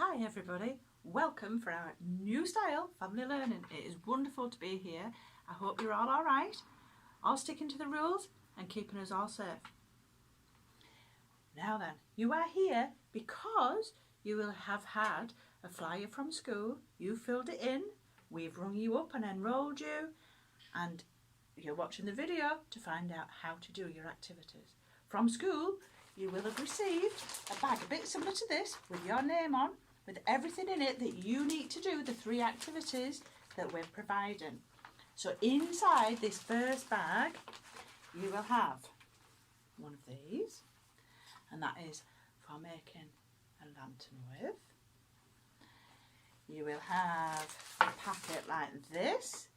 Hi everybody, welcome for our new style family learning. It is wonderful to be here. I hope you're all alright, all sticking to the rules and keeping us all safe. Now then, you are here because you will have had a flyer from school, you filled it in, we've rung you up and enrolled you, and you're watching the video to find out how to do your activities. From school, you will have received a bag a bit similar to this with your name on, with everything in it that you need to do the 3 activities that we're providing. So inside this first bag, you will have one of these, and that is for making a lantern with. You will have a packet like this,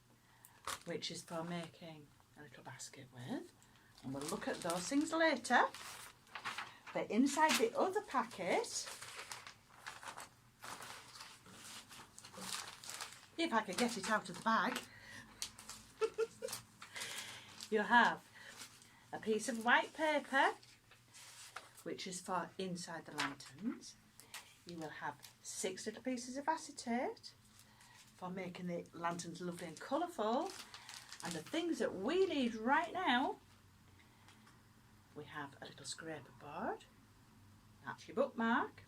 which is for making a little basket with, and we'll look at those things later. But inside the other packet, if I can get it out of the bag, you'll have a piece of white paper, which is for inside the lanterns. You will have 6 little pieces of acetate for making the lanterns lovely and colourful. And the things that we need right now, we have a little scraper board, that's your bookmark.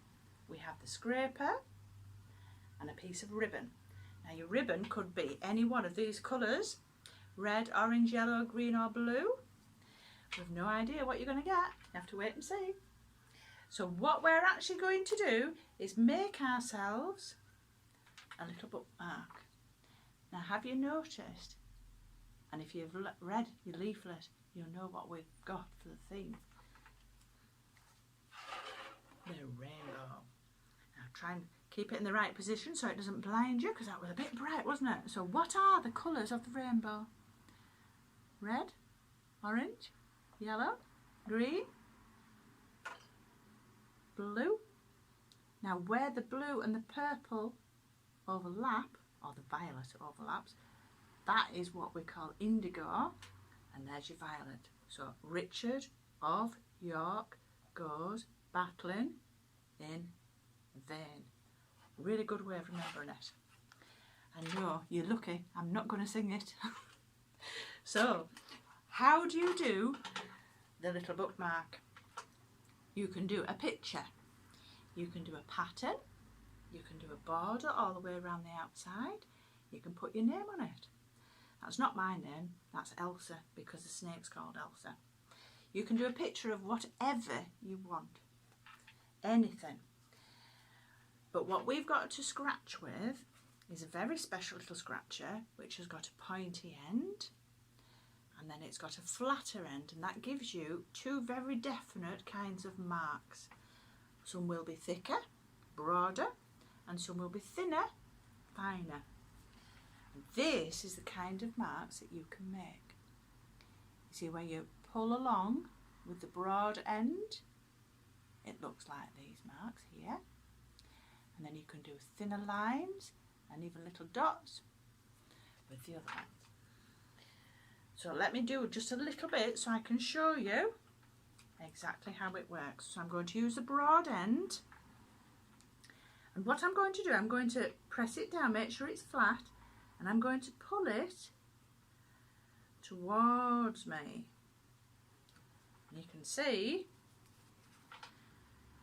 We have the scraper and a piece of ribbon. Now your ribbon could be any one of these colours, red, orange, yellow, green or blue. We've no idea what you're going to get, you have to wait and see. So what we're actually going to do is make ourselves a little bookmark. Now have you noticed, and if you've read your leaflet, you'll know what we've got for the theme. The rainbow. Now try and keep it in the right position so it doesn't blind you, because that was a bit bright, wasn't it? So what are the colours of the rainbow? Red, orange, yellow, green, blue. Now where the blue and the purple overlap, or the violet overlaps, that is what we call indigo, and there's your violet. So Richard of York goes battling in vain. Really good way of remembering it. I know, you're lucky, I'm not going to sing it. So, how do you do the little bookmark? You can do a picture, you can do a pattern, you can do a border all the way around the outside, you can put your name on it. That's not my name, that's Elsa, because the snake's called Elsa. You can do a picture of whatever you want, anything. But what we've got to scratch with is a very special little scratcher, which has got a pointy end, and then it's got a flatter end, and that gives you 2 very definite kinds of marks. Some will be thicker, broader, and some will be thinner, finer. This is the kind of marks that you can make. You see where you pull along with the broad end, it looks like these marks here. And then you can do thinner lines and even little dots with the other ones. So let me do just a little bit so I can show you exactly how it works. So I'm going to use the broad end. And what I'm going to do, I'm going to press it down, make sure it's flat, and I'm going to pull it towards me. And you can see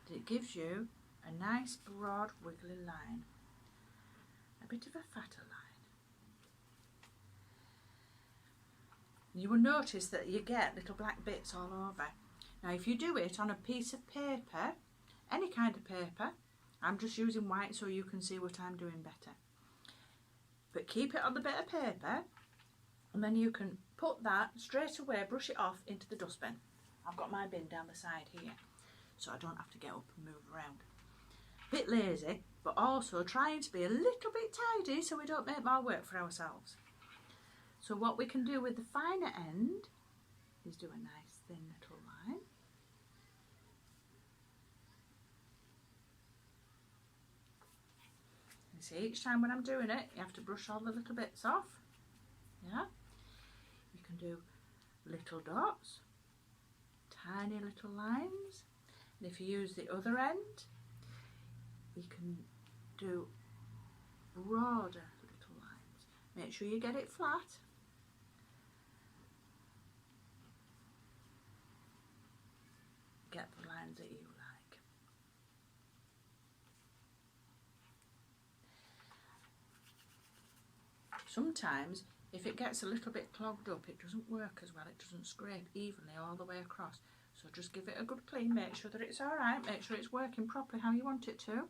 that it gives you a nice broad wiggly line, a bit of a fatter line. You will notice that you get little black bits all over. Now if you do it on a piece of paper, any kind of paper, I'm just using white so you can see what I'm doing better. But keep it on the bit of paper, and then you can put that straight away, brush it off into the dustbin. I've got my bin down the side here, so I don't have to get up and move around. Bit lazy, but also trying to be a little bit tidy so we don't make more work for ourselves. So what we can do with the finer end is do a nice thin little line. You see, each time when I'm doing it, you have to brush all the little bits off. Yeah. You can do little dots, tiny little lines, and if you use the other end, you can do broader little lines. Make sure you get it flat. Get the lines that you like. Sometimes if it gets a little bit clogged up, it doesn't work as well, it doesn't scrape evenly all the way across. So just give it a good clean, make sure that it's alright, make sure it's working properly how you want it to. And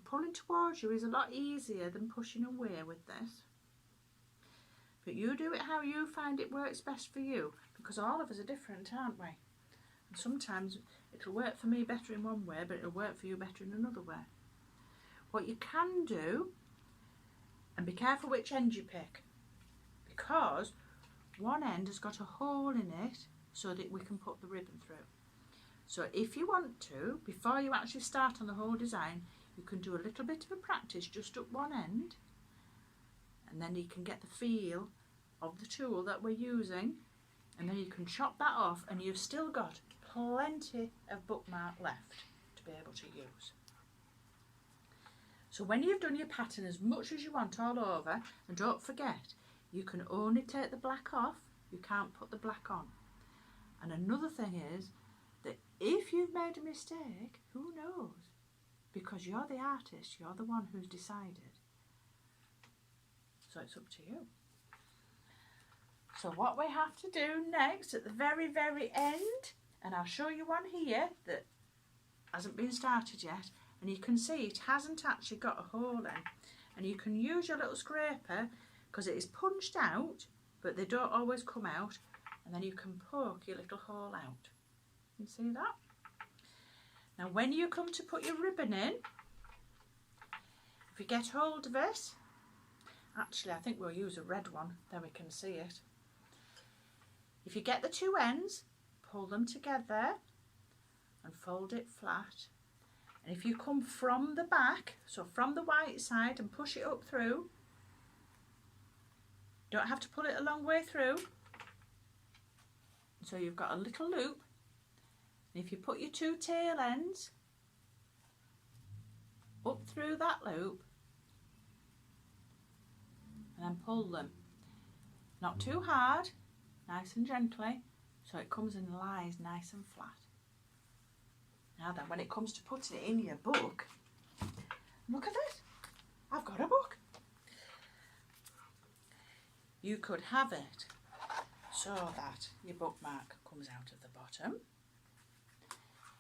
pulling towards you is a lot easier than pushing away with this. But you do it how you find it works best for you, because all of us are different, aren't we? And sometimes it'll work for me better in one way, but it'll work for you better in another way. What you can do, and be careful which end you pick, because one end has got a hole in it so that we can put the ribbon through. So if you want to, before you actually start on the whole design, you can do a little bit of a practice just at one end, and then you can get the feel of the tool that we're using, and then you can chop that off and you've still got plenty of bookmark left to be able to use. So when you've done your pattern as much as you want all over, and don't forget, you can only take the black off, you can't put the black on. And another thing is that if you've made a mistake, who knows? Because you're the artist, you're the one who's decided. So it's up to you. So what we have to do next at the very, very end, and I'll show you one here that hasn't been started yet, and you can see it hasn't actually got a hole in, and you can use your little scraper because it is punched out, but they don't always come out, and then you can poke your little hole out. You see that? Now when you come to put your ribbon in, if you get hold of it, actually I think we'll use a red one, then we can see it. If you get the two ends, pull them together and fold it flat. And if you come from the back, so from the white side, and push it up through, don't have to pull it a long way through. So you've got a little loop. And if you put your two tail ends up through that loop, and then pull them. Not too hard, nice and gently, so it comes and lies nice and flat. Now then, when it comes to putting it in your book, look at this, I've got a book. You could have it so that your bookmark comes out of the bottom.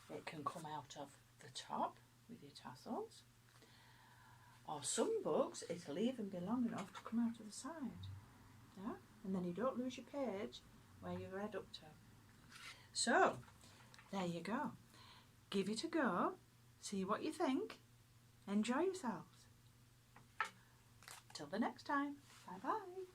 It can come out of the top with your tassels. Or some books, it'll even be long enough to come out of the side. Yeah? And then you don't lose your page where you read up to. So, there you go. Give it a go, see what you think, enjoy yourselves. Till the next time, bye bye.